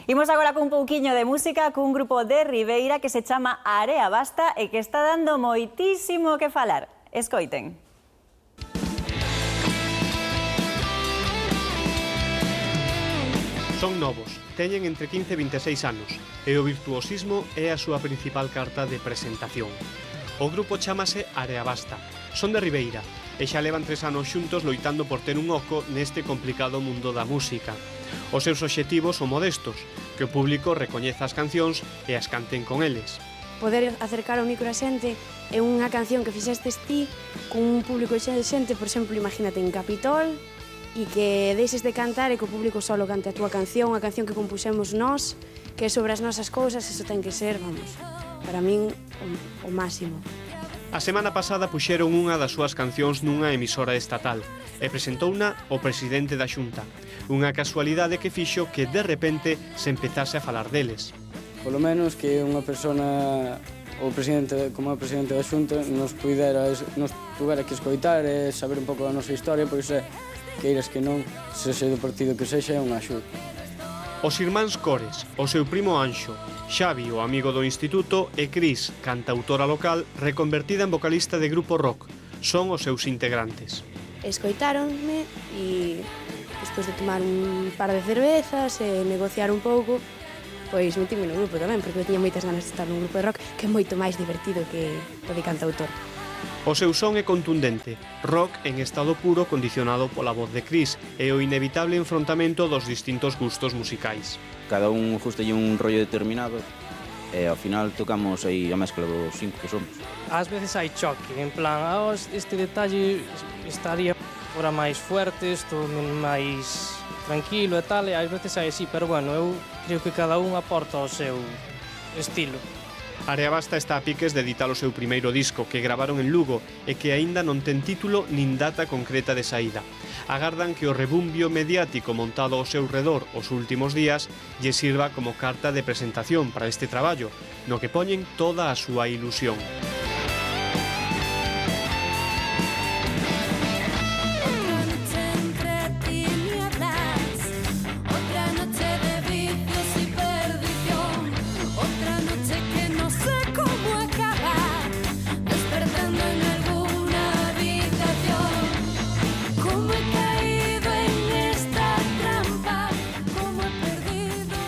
Imos agora cun pouquiño de música cun grupo de Ribeira que se chama Area Basta e que está dando moitísimo que falar. Escoiten. Son novos, teñen entre 15 e 26 anos e o virtuosismo é a súa principal carta de presentación. O grupo chámase Area Basta, son de Ribeira e xa levan 3 anos xuntos loitando por ter un oco neste complicado mundo da música. Os seus obxectivos son modestos, que o público recoñeza as cancións e as canten con eles. Poder acercar o micro a xente é unha canción que fixestes ti con un público de xente, por exemplo, imagínate en Capitol, e que deixes de cantar e que o público solo cante a túa canción, a canción que compuxemos nós, que é sobre as nosas cousas, eso ten que ser, vamos, para min o máximo. A semana pasada puxeron unha das súas cancións nunha emisora estatal e presentouna o presidente da Xunta, unha casualidade que fixo que de repente se empezase a falar deles. Polo menos que unha persona, o presidente, como o presidente da Xunta, nos tuvera que escoitar e saber un pouco da nosa historia, pois queiras que non, se do partido que sexa, é unha axuda. Os irmáns Cores, o seu primo Anxo, Xavi, o amigo do instituto, e Cris, cantautora local, reconvertida en vocalista de grupo rock, son os seus integrantes. Escoitáronme e, despois de tomar un par de cervezas e negociar un pouco, pois metime no grupo tamén, porque eu tiña moitas ganas de estar nun grupo de rock que é moito máis divertido que o de cantautor. O seu son é contundente, rock en estado puro condicionado pola voz de Cris e o inevitable enfrontamento dos distintos gustos musicais. Cada un gustalle un rollo determinado e ao final tocamos aí a mezcla dos 5 que somos. Ás veces hai choque, en plan, este detalle estaría fora máis fuerte, isto máis tranquilo e tal, e ás veces hai así, pero bueno, eu creo que cada un aporta o seu estilo. Area Basta está a piques de editar o seu primeiro disco que gravaron en Lugo e que aínda non ten título nin data concreta de saída. Agardan que o rebumbio mediático montado ao seu redor os últimos días lle sirva como carta de presentación para este traballo, no que poñen toda a súa ilusión.